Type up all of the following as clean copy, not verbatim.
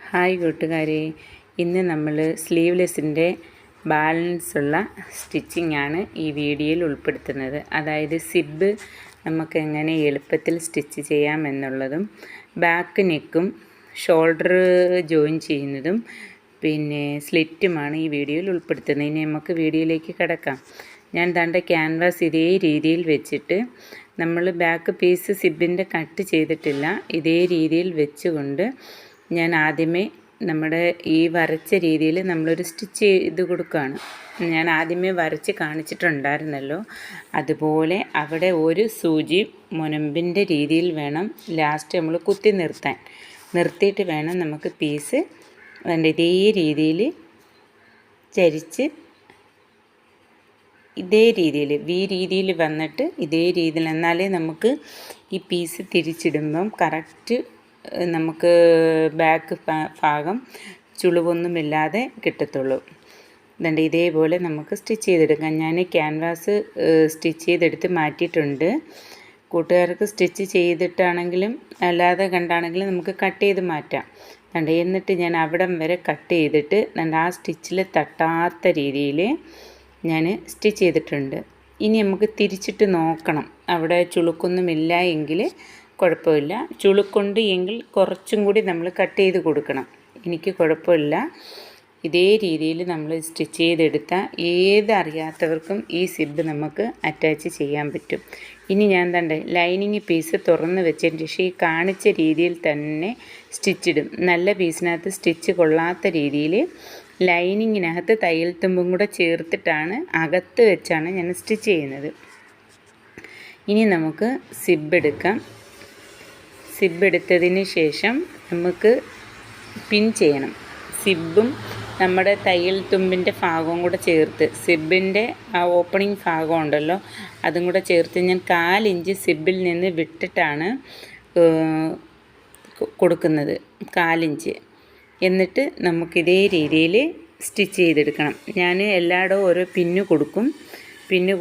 Hi കൂട്ടുകാരെ, ഇന്ന് നമ്മൾ സ്ലീവ്ലെസ്സിൻ്റെ ബാലൻസ് ഉള്ള സ്റ്റിച്ചിങ് ആണ് ഈ വീഡിയോയിൽ ഉൾപ്പെടുത്തുന്നത്. അതായത് സിബ് നമുക്ക് എങ്ങനെ എളുപ്പത്തിൽ സ്റ്റിച്ച് ചെയ്യാം എന്നുള്ളതും ബാക്ക് നെക്കും ഷോൾഡർ ജോയിൻ ചെയ്യുന്നതും പിന്നെ സ്ലിറ്റുമാണ് ഈ വീഡിയോയിൽ ഉൾപ്പെടുത്തുന്നത്. ഇനി നമുക്ക് വീഡിയോയിലേക്ക് കിടക്കാം. ഞാൻ ദാണ്ട ക്യാൻവാസ് ഇതേ രീതിയിൽ വെച്ചിട്ട് നമ്മൾ ബാക്ക് പീസ് സിബിൻ്റെ കട്ട് ചെയ്തിട്ടില്ല, ഇതേ രീതിയിൽ വെച്ചുകൊണ്ട് ഞാൻ ആദ്യമേ നമ്മുടെ ഈ വരച്ച രീതിയിൽ നമ്മളൊരു സ്റ്റിച്ച് ചെയ്ത് കൊടുക്കുകയാണ്. ഞാൻ ആദ്യമേ വരച്ച് കാണിച്ചിട്ടുണ്ടായിരുന്നല്ലോ, അതുപോലെ അവിടെ ഒരു സൂചി മുനമ്പിൻ്റെ രീതിയിൽ വേണം ലാസ്റ്റ് നമ്മൾ കുത്തി നിർത്തിയിട്ട് വേണം നമുക്ക് പീസ് ഇതേ രീതിയിൽ ചരിച്ച് ഇതേ രീതിയിൽ രീതിയിൽ വന്നിട്ട് ഇതേ രീതിയിൽ, എന്നാലേ നമുക്ക് ഈ പീസ് തിരിച്ചിടുമ്പം കറക്റ്റ് നമുക്ക് ബാക്ക് ഭാഗം ചുളിവൊന്നുമില്ലാതെ കിട്ടത്തുള്ളൂ. അതുകൊണ്ട് ഇതേപോലെ നമുക്ക് സ്റ്റിച്ച് ചെയ്തെടുക്കാം. ഞാൻ ക്യാൻവാസ് സ്റ്റിച്ച് ചെയ്തെടുത്ത് മാറ്റിയിട്ടുണ്ട്. കൂട്ടുകാർക്ക് സ്റ്റിച്ച് ചെയ്തിട്ടാണെങ്കിലും അല്ലാതെ കണ്ടാണെങ്കിലും നമുക്ക് കട്ട് ചെയ്ത് മാറ്റാം. അതുകൊണ്ട് എന്നിട്ട് ഞാൻ അവിടം വരെ കട്ട് ചെയ്തിട്ട് ആ സ്റ്റിച്ചിൽ തട്ടാത്ത രീതിയിൽ ഞാൻ സ്റ്റിച്ച് ചെയ്തിട്ടുണ്ട്. ഇനി നമുക്ക് തിരിച്ചിട്ട് നോക്കണം, അവിടെ ചുളുക്കൊന്നുമില്ല എങ്കിൽ കുഴപ്പമില്ല. ചുളുക്കുണ്ട് എങ്കിൽ കുറച്ചും കൂടി നമ്മൾ കട്ട് ചെയ്ത് കൊടുക്കണം. എനിക്ക് കുഴപ്പമില്ല. ഇതേ രീതിയിൽ നമ്മൾ സ്റ്റിച്ച് ചെയ്തെടുത്താൽ ഏതറിയാത്തവർക്കും ഈ സിബ് നമുക്ക് അറ്റാച്ച് ചെയ്യാൻ പറ്റും. ഇനി ഞാൻ തന്നെ ലൈനിങ് പീസ് തുറന്ന് വെച്ചതിന് ശേഷം ഈ കാണിച്ച രീതിയിൽ തന്നെ സ്റ്റിച്ചിടും. നല്ല പീസിനകത്ത് സ്റ്റിച്ച് കൊള്ളാത്ത രീതിയിൽ ലൈനിങ്ങിനകത്ത് തയ്യൽ തുമ്പും കൂടെ ചേർത്തിട്ടാണ് അകത്ത് വെച്ചാണ് ഞാൻ സ്റ്റിച്ച് ചെയ്യുന്നത്. ഇനി നമുക്ക് സിബ് എടുക്കാം. സിബ് എടുത്തതിന് ശേഷം നമുക്ക് പിൻ ചെയ്യണം. സിബും നമ്മുടെ തയ്യൽ തുമ്പിൻ്റെ ഭാഗവും കൂടെ ചേർത്ത്, സിബിൻ്റെ ആ ഓപ്പണിംഗ് ഭാഗം ഉണ്ടല്ലോ അതും കൂടെ ചേർത്ത് ഞാൻ 1/4 ഇഞ്ച് സിബിൽ നിന്ന് വിട്ടിട്ടാണ് കൊടുക്കുന്നത്, 1/4 ഇഞ്ച്. എന്നിട്ട് നമുക്കിതേ രീതിയിൽ സ്റ്റിച്ച് ചെയ്തെടുക്കണം. ഞാൻ എല്ലായിടവും ഓരോ പിന്ന് കൊടുക്കും. പിന്ന്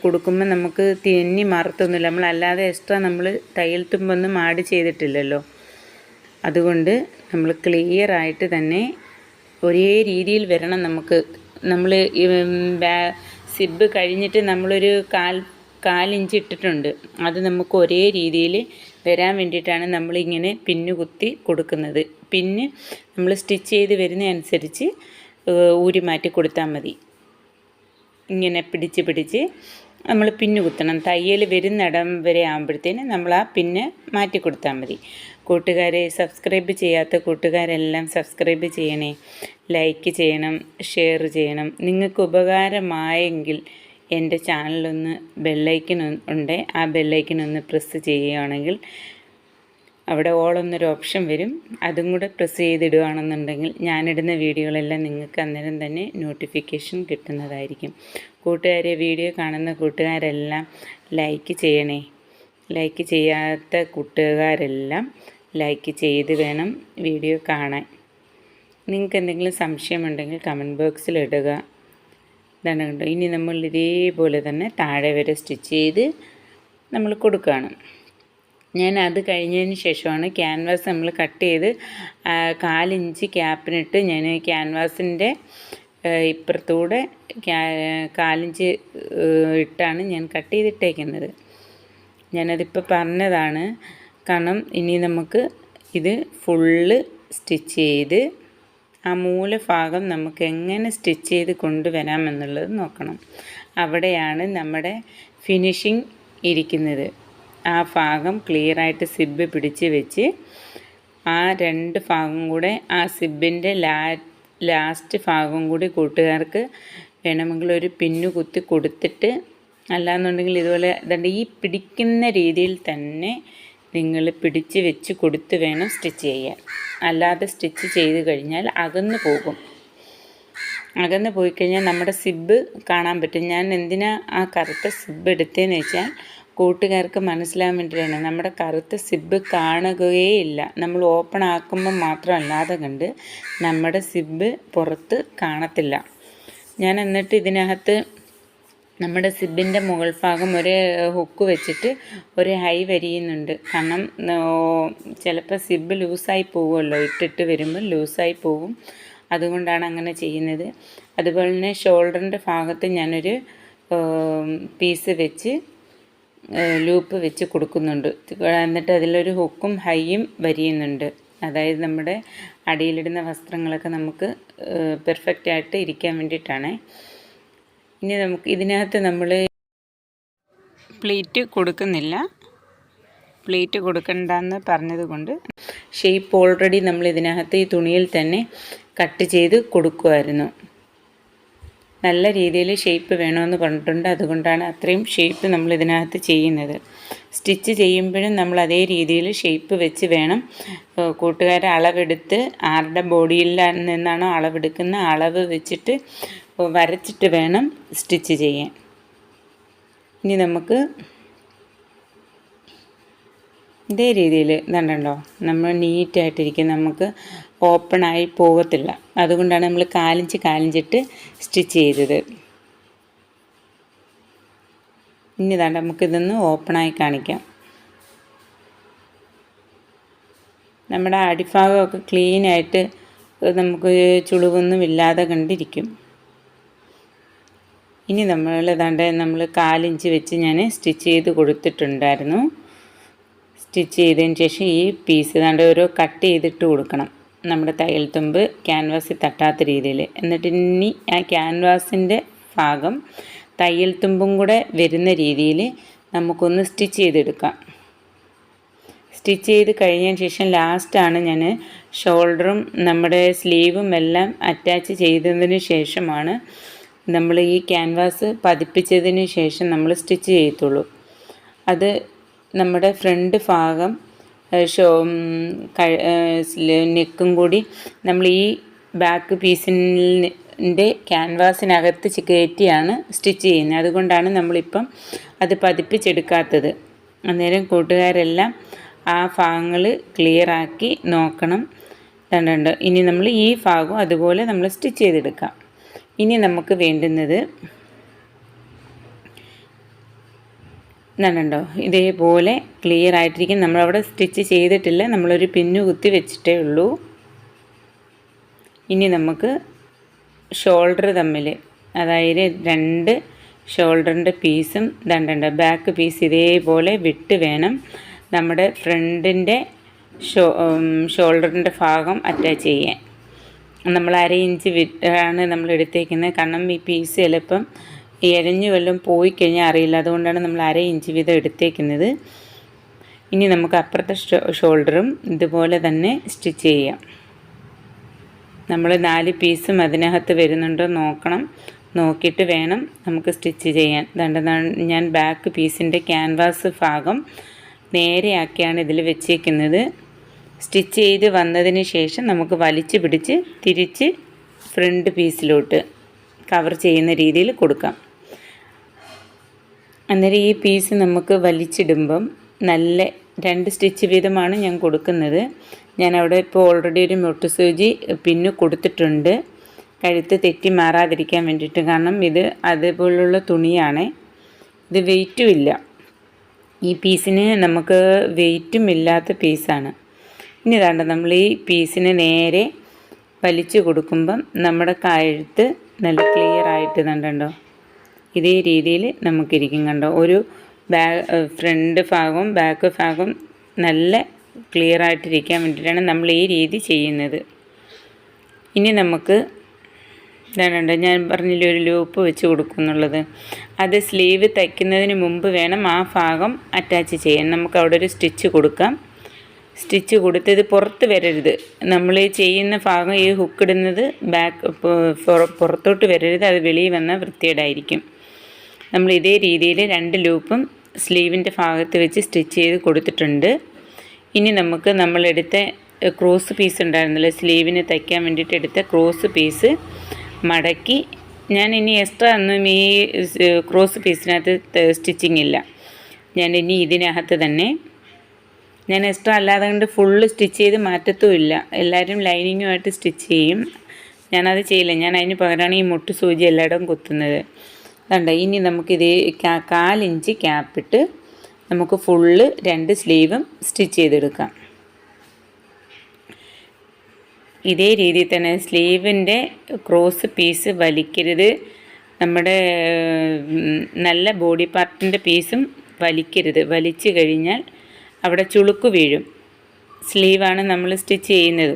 കൊടുക്കുമ്പോൾ നമുക്ക് തെന്നി മാറത്തൊന്നുമില്ല. നമ്മളല്ലാതെ എക്സ്ട്രാ നമ്മൾ തയ്യൽ തുമ്പൊന്നും ആഡ് ചെയ്തിട്ടില്ലല്ലോ. അതുകൊണ്ട് നമ്മൾ ക്ലിയറായിട്ട് തന്നെ ഒരേ രീതിയിൽ വരണം. നമ്മൾ സിബ് കഴിഞ്ഞിട്ട് നമ്മളൊരു 1/4 ഇഞ്ച് ഇട്ടിട്ടുണ്ട്. അത് നമുക്ക് ഒരേ രീതിയിൽ വരാൻ വേണ്ടിയിട്ടാണ് നമ്മളിങ്ങനെ പിന്ന് കുത്തി കൊടുക്കുന്നത്. പിന്ന് നമ്മൾ സ്റ്റിച്ച് ചെയ്ത് വരുന്നതനുസരിച്ച് ഊരി മാറ്റി കൊടുത്താൽ മതി. ഇങ്ങനെ പിടിച്ച് നമ്മൾ പിന്ന് കുത്തണം. തയ്യൽ വരുന്നിടം വരെ ആകുമ്പോഴത്തേന് നമ്മൾ ആ പിന്ന് മാറ്റി കൊടുത്താൽ മതി. കൂട്ടുകാരെ, സബ്സ്ക്രൈബ് ചെയ്യാത്ത കൂട്ടുകാരെല്ലാം സബ്സ്ക്രൈബ് ചെയ്യണേ, ലൈക്ക് ചെയ്യണം, ഷെയർ ചെയ്യണം. നിങ്ങൾക്ക് ഉപകാരമായെങ്കിൽ എൻ്റെ ചാനലൊന്ന് ബെല്ലൈക്കൻ ഉണ്ട്, ആ ബെല്ലൈക്കൻ ഒന്ന് പ്രസ് ചെയ്യുകയാണെങ്കിൽ അവിടെ ഓൾ എന്നൊരു ഓപ്ഷൻ വരും. അതും കൂടെ പ്രസ് ചെയ്തിടുകയാണെന്നുണ്ടെങ്കിൽ ഞാനിടുന്ന വീഡിയോകളെല്ലാം നിങ്ങൾക്ക് അന്നേരം തന്നെ നോട്ടിഫിക്കേഷൻ കിട്ടുന്നതായിരിക്കും. കൂട്ടുകാരെ, വീഡിയോ കാണുന്ന കൂട്ടുകാരെല്ലാം ലൈക്ക് ചെയ്യണേ. ലൈക്ക് ചെയ്യാത്ത കൂട്ടുകാരെല്ലാം ലൈക്ക് ചെയ്ത് വേണം വീഡിയോ കാണാൻ. നിങ്ങൾക്ക് എന്തെങ്കിലും സംശയമുണ്ടെങ്കിൽ കമൻറ്റ് ബോക്സിൽ ഇടുക. ഇതാണ് കണ്ടോ. ഇനി നമ്മൾ ഇതേപോലെ തന്നെ താഴെ വരെ സ്റ്റിച്ച് ചെയ്ത് നമ്മൾ കൊടുക്കുകയാണ്. ഞാൻ അത് കഴിഞ്ഞതിന് ശേഷമാണ് ക്യാൻവാസ് നമ്മൾ കട്ട് ചെയ്ത് 1/4 ഇഞ്ച് ക്യാപ്പിനിട്ട് ഞാൻ ക്യാൻവാസിൻ്റെ ഇപ്പുറത്തൂടെ 1/4 ഇഞ്ച് ഇട്ടാണ് ഞാൻ കട്ട് ചെയ്തിട്ടേക്കുന്നത്. ഞാനതിപ്പോൾ പറഞ്ഞതാണ്. കാരണം ഇനി നമുക്ക് ഇത് ഫുള്ള് സ്റ്റിച്ച് ചെയ്ത് ആ മൂലഭാഗം നമുക്ക് എങ്ങനെ സ്റ്റിച്ച് ചെയ്ത് കൊണ്ടുവരാമെന്നുള്ളത് നോക്കണം. അവിടെയാണ് നമ്മുടെ ഫിനിഷിങ് ഇരിക്കുന്നത്. ആ ഭാഗം ക്ലിയറായിട്ട് സിബ് പിടിച്ച് വെച്ച് ആ 2 ഭാഗം കൂടെ ആ സിബിൻ്റെ ലാസ്റ്റ് ഭാഗം കൂടി കൂട്ടുകാർക്ക് വേണമെങ്കിൽ ഒരു പിന്നു കുത്തി കൊടുത്തിട്ട്, അല്ലാന്നുണ്ടെങ്കിൽ ഇതുപോലെ ഇതുണ്ട് ഈ പിടിക്കുന്ന രീതിയിൽ തന്നെ നിങ്ങൾ പിടിച്ച് വെച്ച് കൊടുത്ത് വേണം സ്റ്റിച്ച് ചെയ്യാൻ. അല്ലാതെ സ്റ്റിച്ച് ചെയ്ത് കഴിഞ്ഞാൽ അകന്ന് പോകും. അകന്ന് പോയി കഴിഞ്ഞാൽ നമ്മുടെ സിബ് കാണാൻ പറ്റും. ഞാൻ എന്തിനാ ആ കറുത്ത സിബ് എടുത്തതെന്ന് വെച്ചാൽ കൂട്ടുകാർക്ക് മനസ്സിലാൻ വേണ്ടിയിട്ടാണ്. നമ്മുടെ കറുത്ത സിബ് കാണുകയേയില്ല. നമ്മൾ ഓപ്പൺ ആക്കുമ്പോൾ മാത്രമല്ലാതെ കണ്ട് നമ്മുടെ സിബ് പുറത്ത് കാണത്തില്ല. ഞാൻ എന്നിട്ട് ഇതിനകത്ത് നമ്മുടെ സിബിൻ്റെ മുകൾ ഭാഗം ഒരു ഹുക്ക് വെച്ചിട്ട് ഒരു ഹൈ വരിയുന്നുണ്ട്. കാരണം ചിലപ്പോൾ സിബ് ലൂസായി പോകുമല്ലോ, ഇട്ടിട്ട് വരുമ്പോൾ ലൂസായി പോകും. അതുകൊണ്ടാണ് അങ്ങനെ ചെയ്യുന്നത്. അതുപോലെ തന്നെ ഷോൾഡറിൻ്റെ ഭാഗത്ത് ഞാനൊരു പീസ് വെച്ച് ലൂപ്പ് വെച്ച് കൊടുക്കുന്നുണ്ട്. എന്നിട്ട് അതിലൊരു ഹുക്കും ഹൈയും വരിയുന്നുണ്ട്. അതായത് നമ്മുടെ അടിയിലിടുന്ന വസ്ത്രങ്ങളൊക്കെ നമുക്ക് പെർഫെക്റ്റായിട്ട് ഇരിക്കാൻ വേണ്ടിയിട്ടാണ്. ഇനി നമുക്ക് ഇതിനകത്ത് നമ്മൾ പ്ലീറ്റ് കൊടുക്കുന്നില്ല. പ്ലീറ്റ് കൊടുക്കണ്ടെന്ന് പറഞ്ഞത് കൊണ്ട് ഷേപ്പ് ഓൾറെഡി നമ്മൾ ഇതിനകത്ത് ഈ തുണിയിൽ തന്നെ കട്ട് ചെയ്ത് കൊടുക്കുമായിരുന്നു. നല്ല രീതിയിൽ ഷേപ്പ് വേണമെന്ന് പറഞ്ഞിട്ടുണ്ട്. അതുകൊണ്ടാണ് അത്രയും ഷേപ്പ് നമ്മൾ ഇതിനകത്ത് ചെയ്യുന്നത്. സ്റ്റിച്ച് ചെയ്യുമ്പോഴും നമ്മൾ അതേ രീതിയിൽ ഷേപ്പ് വെച്ച് വേണം കൂട്ടുകാരെ അളവെടുത്ത് ആരുടെ ബോഡിയിൽ നിന്നാണോ അളവെടുക്കുന്ന അളവ് വെച്ചിട്ട് വരച്ചിട്ട് വേണം സ്റ്റിച്ച് ചെയ്യാൻ. ഇനി നമുക്ക് ഇതേ രീതിയിൽ കണ്ടോ, നമ്മൾ നീറ്റായിട്ടിരിക്കും, നമുക്ക് ഓപ്പണായി പോകത്തില്ല. അതുകൊണ്ടാണ് നമ്മൾ കാലിഞ്ചിട്ട് സ്റ്റിച്ച് ചെയ്തത്. ഇനി ഇതാണ്ട് നമുക്കിതൊന്ന് ഓപ്പണായി കാണിക്കാം. നമ്മുടെ അടിഭാഗമൊക്കെ ക്ലീനായിട്ട് നമുക്ക് ചുളിവൊന്നും ഇല്ലാതെ കണ്ടിരിക്കും. ഇനി നമ്മൾ 4 ഇഞ്ച് വെച്ച് ഞാൻ സ്റ്റിച്ച് ചെയ്ത് കൊടുത്തിട്ടുണ്ടായിരുന്നു. സ്റ്റിച്ച് ചെയ്തതിന് ശേഷം ഈ പീസ് ഓരോ കട്ട് ചെയ്തിട്ട് കൊടുക്കണം, നമ്മുടെ തയ്യൽ തുമ്പ് ക്യാൻവാസിൽ തട്ടാത്ത രീതിയിൽ. എന്നിട്ട് ഇനി ആ ക്യാൻവാസിൻ്റെ ഭാഗം തയ്യൽ തുമ്പും കൂടെ വരുന്ന രീതിയിൽ നമുക്കൊന്ന് സ്റ്റിച്ച് ചെയ്തെടുക്കാം. സ്റ്റിച്ച് ചെയ്ത് കഴിഞ്ഞതിന് ശേഷം ലാസ്റ്റാണ് ഞാൻ ഷോൾഡറും നമ്മുടെ സ്ലീവും എല്ലാം അറ്റാച്ച് ചെയ്തതിന് ശേഷമാണ് നമ്മൾ ഈ ക്യാൻവാസ് പതിപ്പിച്ചതിന് ശേഷം നമ്മൾ സ്റ്റിച്ച് ചെയ്യത്തുള്ളൂ. അത് നമ്മുടെ ഫ്രണ്ട് ഭാഗം നെക്കും കൂടി നമ്മൾ ഈ ബാക്ക് പീസിൻ്റെ ക്യാൻവാസിനകത്ത് കയറ്റിയാണ് സ്റ്റിച്ച് ചെയ്യുന്നത്. അതുകൊണ്ടാണ് നമ്മളിപ്പം അത് പതിപ്പിച്ചെടുക്കാത്തത്. അന്നേരം കൂട്ടുകാരെല്ലാം ആ ഭാഗങ്ങൾ ക്ലിയറാക്കി നോക്കണം. കണ്ടുണ്ട്. ഇനി നമ്മൾ ഈ ഭാഗവും അതുപോലെ നമ്മൾ സ്റ്റിച്ച് ചെയ്തെടുക്കാം. ഇനി നമുക്ക് വേണ്ടുന്നത് കണ്ടോ, ഇതേപോലെ ക്ലിയർ ആയിട്ടിരിക്കും. നമ്മളവിടെ സ്റ്റിച്ച് ചെയ്തിട്ടില്ല, നമ്മളൊരു പിന്നു കുത്തി വെച്ചിട്ടേ ഉള്ളൂ. ഇനി നമുക്ക് ഷോൾഡർ തമ്മിൽ, അതായത് 2 ഷോൾഡറിൻ്റെ പീസും ബാക്ക് പീസ് ഇതേപോലെ വിട്ട് വേണം നമ്മുടെ ഫ്രണ്ടിൻ്റെ ഷോൾഡറിൻ്റെ ഭാഗം അറ്റാച്ച് ചെയ്യാൻ. നമ്മൾ 1/2 ഇഞ്ച് വിട്ടാണ് നമ്മൾ എടുത്തേക്കുന്നത്. കാരണം ഈ പീസ് ചിലപ്പം ഇഴഞ്ഞു വല്ലതും പോയി കഴിഞ്ഞാൽ അറിയില്ല. അതുകൊണ്ടാണ് നമ്മൾ 1/2 ഇഞ്ച് വീതം എടുത്തേക്കുന്നത്. ഇനി നമുക്ക് അപ്പുറത്തെ ഷോൾഡറും ഇതുപോലെ തന്നെ സ്റ്റിച്ച് ചെയ്യാം. നമ്മൾ 4 പീസും അതിനകത്ത് വരുന്നുണ്ടോ നോക്കണം. നോക്കിയിട്ട് വേണം നമുക്ക് സ്റ്റിച്ച് ചെയ്യാൻ. ഞാൻ ബാക്ക് പീസിൻ്റെ ക്യാൻവാസ് ഭാഗം നേരെയാക്കിയാണ് ഇതിൽ വെച്ചേക്കുന്നത്. സ്റ്റിച്ച് ചെയ്ത് വന്നതിന് ശേഷം നമുക്ക് വലിച്ചു പിടിച്ച് തിരിച്ച് ഫ്രണ്ട് പീസിലോട്ട് കവർ ചെയ്യുന്ന രീതിയിൽ കൊടുക്കാം. അന്നേരം ഈ പീസ് നമുക്ക് വലിച്ചിടുമ്പം നല്ല 2 സ്റ്റിച്ച് വീതമാണ് ഞാൻ കൊടുക്കുന്നത്. ഞാനവിടെ ഇപ്പോൾ ഓൾറെഡി ഒരു മുട്ടുസൂചി പിന്നു കൊടുത്തിട്ടുണ്ട്, കഴുത്ത് തെറ്റി മാറാതിരിക്കാൻ വേണ്ടിയിട്ട്. കാരണം ഇത് അതുപോലുള്ള തുണിയാണ്, ഇത് വെയിറ്റും ഇല്ല. ഈ പീസിന് നമുക്ക് വെയിറ്റും ഇല്ലാത്ത പീസാണ്. ഇനി നമ്മൾ ഈ പീസിന് നേരെ വലിച്ചു കൊടുക്കുമ്പം നമ്മുടെ കഴുത്ത് നല്ല ക്ലിയർ ആയിട്ട് കണ്ടോ, ഇതേ രീതിയിൽ നമുക്കിരിക്കും. കണ്ടോ, ഒരു ഫ്രണ്ട് ഭാഗവും ബാക്ക് ഭാഗവും നല്ല ക്ലിയർ ആയിട്ടിരിക്കാൻ വേണ്ടിയിട്ടാണ് നമ്മൾ ഈ രീതി ചെയ്യുന്നത്. ഇനി നമുക്ക് ഞാൻ പറഞ്ഞില്ലേ ഒരു ലൂപ്പ് വെച്ച് കൊടുക്കുന്നുള്ളത്, അത് സ്ലീവ് തയ്ക്കുന്നതിന് മുമ്പ് വേണം ആ ഭാഗം അറ്റാച്ച് ചെയ്യാൻ. നമുക്ക് അവിടെ ഒരു സ്റ്റിച്ച് കൊടുക്കാം. സ്റ്റിച്ച് കൊടുത്തത് പുറത്ത് വരരുത്. നമ്മൾ ചെയ്യുന്ന ഭാഗം ഈ ഹുക്കിടുന്നത് പുറത്തോട്ട് വരരുത്, അത് വെളിയിൽ വന്നാൽ വൃത്തികേടായിരിക്കും. നമ്മൾ ഇതേ രീതിയിൽ 2 ലൂപ്പും സ്ലീവിൻ്റെ ഭാഗത്ത് വെച്ച് സ്റ്റിച്ച് ചെയ്ത് കൊടുത്തിട്ടുണ്ട്. ഇനി നമുക്ക് നമ്മളെടുത്ത ക്രോസ് പീസ് ഉണ്ടായിരുന്നല്ലോ, സ്ലീവിന് തയ്ക്കാൻ വേണ്ടിയിട്ട് എടുത്ത ക്രോസ് പീസ് മടക്കി, ഞാൻ ഇനി എക്സ്ട്രാ ഒന്നും ഈ ക്രോസ് പീസിനകത്ത് സ്റ്റിച്ചിങ് ഇല്ല. ഞാൻ ഇനി ഇതിനകത്ത് തന്നെ ഞാൻ എക്സ്ട്രാ അല്ലാതെ കൊണ്ട് ഫുള്ള് സ്റ്റിച്ച് ചെയ്ത് മാറ്റത്തുമില്ല. എല്ലാവരും ലൈനിങ്ങുമായിട്ട് സ്റ്റിച്ച് ചെയ്യും, ഞാനത് ചെയ്യില്ല. ഞാൻ അതിന് പകരമാണ് ഈ മുട്ട് സൂചി എല്ലായിടവും കുത്തുന്നത്. വേണ്ട. ഇനി നമുക്കിതേ 1/4 ഇഞ്ച് ക്യാപ്പിട്ട് നമുക്ക് ഫുള്ള് 2 സ്ലീവും സ്റ്റിച്ച് ചെയ്തെടുക്കാം. ഇതേ രീതിയിൽ തന്നെ സ്ലീവിൻ്റെ ക്രോസ് പീസ് വലിക്കരുത്. നമ്മുടെ നല്ല ബോഡി പാർട്ടിൻ്റെ പീസും വലിക്കരുത്. വലിച്ചു കഴിഞ്ഞാൽ അവിടെ ചുളുക്ക് വീഴും. സ്ലീവാണ് നമ്മൾ സ്റ്റിച്ച് ചെയ്യുന്നത്.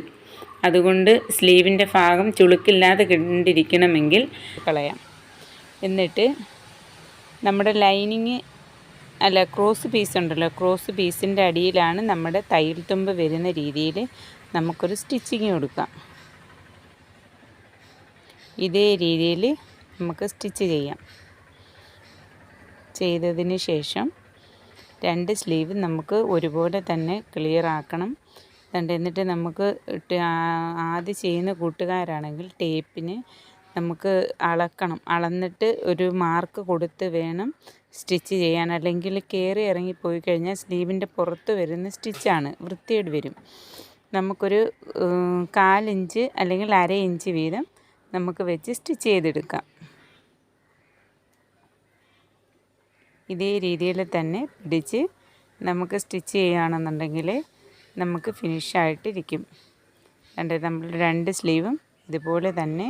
അതുകൊണ്ട് സ്ലീവിൻ്റെ ഭാഗം ചുളുക്കില്ലാതെ കണ്ടിരിക്കണമെങ്കിൽ കളയാം. എന്നിട്ട് നമ്മുടെ ലൈനിങ് ക്രോസ് പീസ് ഉണ്ടല്ലോ, ക്രോസ് പീസിൻ്റെ അടിയിലാണ് നമ്മുടെ തയ്യൽ തുമ്പ് വരുന്ന രീതിയിൽ നമുക്കൊരു സ്റ്റിച്ചിങ് കൊടുക്കാം. ഇതേ രീതിയിൽ നമുക്ക് സ്റ്റിച്ച് ചെയ്യാം. ചെയ്തതിന് ശേഷം 2 സ്ലീവ് നമുക്ക് ഒരുപോലെ തന്നെ ക്ലിയർ ആക്കണം. എന്നിട്ട് നമുക്ക് ആദ്യം ചെയ്യുന്ന കൂട്ടുകാരാണെങ്കിൽ ടേപ്പിന് നമുക്ക് അളക്കണം. അളന്നിട്ട് ഒരു മാർക്ക് കൊടുത്ത് വേണം സ്റ്റിച്ച് ചെയ്യാൻ. അല്ലെങ്കിൽ കയറി ഇറങ്ങിപ്പോയി കഴിഞ്ഞാൽ സ്ലീവിൻ്റെ പുറത്ത് വരുന്ന സ്റ്റിച്ചാണ്, വൃത്തികേട് വരും. നമുക്കൊരു 1/4 ഇഞ്ച് അല്ലെങ്കിൽ 1/2 ഇഞ്ച് വീതം നമുക്ക് വെച്ച് സ്റ്റിച്ച് ചെയ്തെടുക്കാം. ഇതേ രീതിയിൽ തന്നെ പിടിച്ച് നമുക്ക് സ്റ്റിച്ച് ചെയ്യുകയാണെന്നുണ്ടെങ്കിൽ നമുക്ക് ഫിനിഷായിട്ടിരിക്കും. നമ്മൾ 2 സ്ലീവും ഇതുപോലെ തന്നെ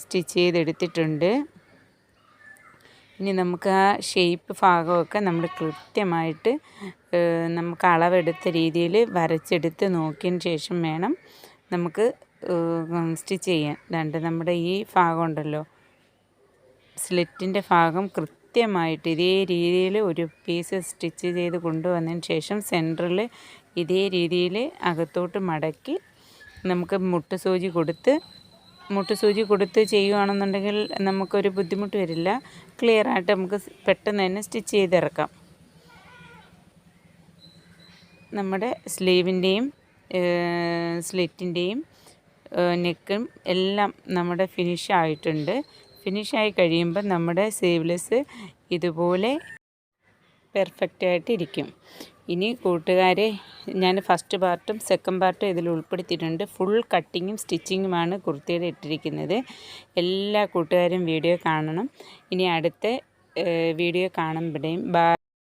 സ്റ്റിച്ച് ചെയ്തെടുത്തിട്ടുണ്ട്. ഇനി നമുക്ക് ആ ഷേപ്പ് ഭാഗമൊക്കെ നമ്മൾ കൃത്യമായിട്ട് നമുക്ക് അളവെടുത്ത രീതിയിൽ വരച്ചെടുത്ത് നോക്കിയതിന് ശേഷം വേണം നമുക്ക് സ്റ്റിച്ച് ചെയ്യാൻ. നമ്മുടെ ഈ ഭാഗം ഉണ്ടല്ലോ, സ്ലിറ്റിൻ്റെ ഭാഗം കൃത്യമായിട്ട് ഇതേ രീതിയിൽ ഒരു പീസ് സ്റ്റിച്ച് ചെയ്ത് കൊണ്ടുവന്നതിന് ശേഷം സെൻറ്ററിൽ ഇതേ രീതിയിൽ അകത്തോട്ട് മടക്കി നമുക്ക് മുട്ടുസൂചി കൊടുത്ത് ചെയ്യുകയാണെന്നുണ്ടെങ്കിൽ നമുക്കൊരു ബുദ്ധിമുട്ട് വരില്ല. ക്ലിയറായിട്ട് നമുക്ക് പെട്ടെന്ന് തന്നെ സ്റ്റിച്ച് ചെയ്തിറക്കാം. നമ്മുടെ സ്ലീവിൻ്റെയും സ്ലിറ്റിൻ്റെയും നെക്കും എല്ലാം നമ്മുടെ ഫിനിഷായിട്ടുണ്ട്. ഫിനിഷായി കഴിയുമ്പോൾ നമ്മുടെ സ്ലീവ്ലെസ് ഇതുപോലെ പെർഫെക്റ്റായിട്ട് ഇരിക്കും. ഇനി കൂട്ടുകാരെ, ഞാൻ ഫസ്റ്റ് പാർട്ടും സെക്കൻഡ് പാർട്ടും ഇതിൽ ഉൾപ്പെടുത്തിയിട്ടുണ്ട്. ഫുൾ കട്ടിങ്ങും സ്റ്റിച്ചിങ്ങുമാണ് കുർത്തിയുടെ ഇട്ടിരിക്കുന്നത്. എല്ലാ കൂട്ടുകാരും വീഡിയോ കാണണം. ഇനി അടുത്ത വീഡിയോ കാണുമ്പോഴേയും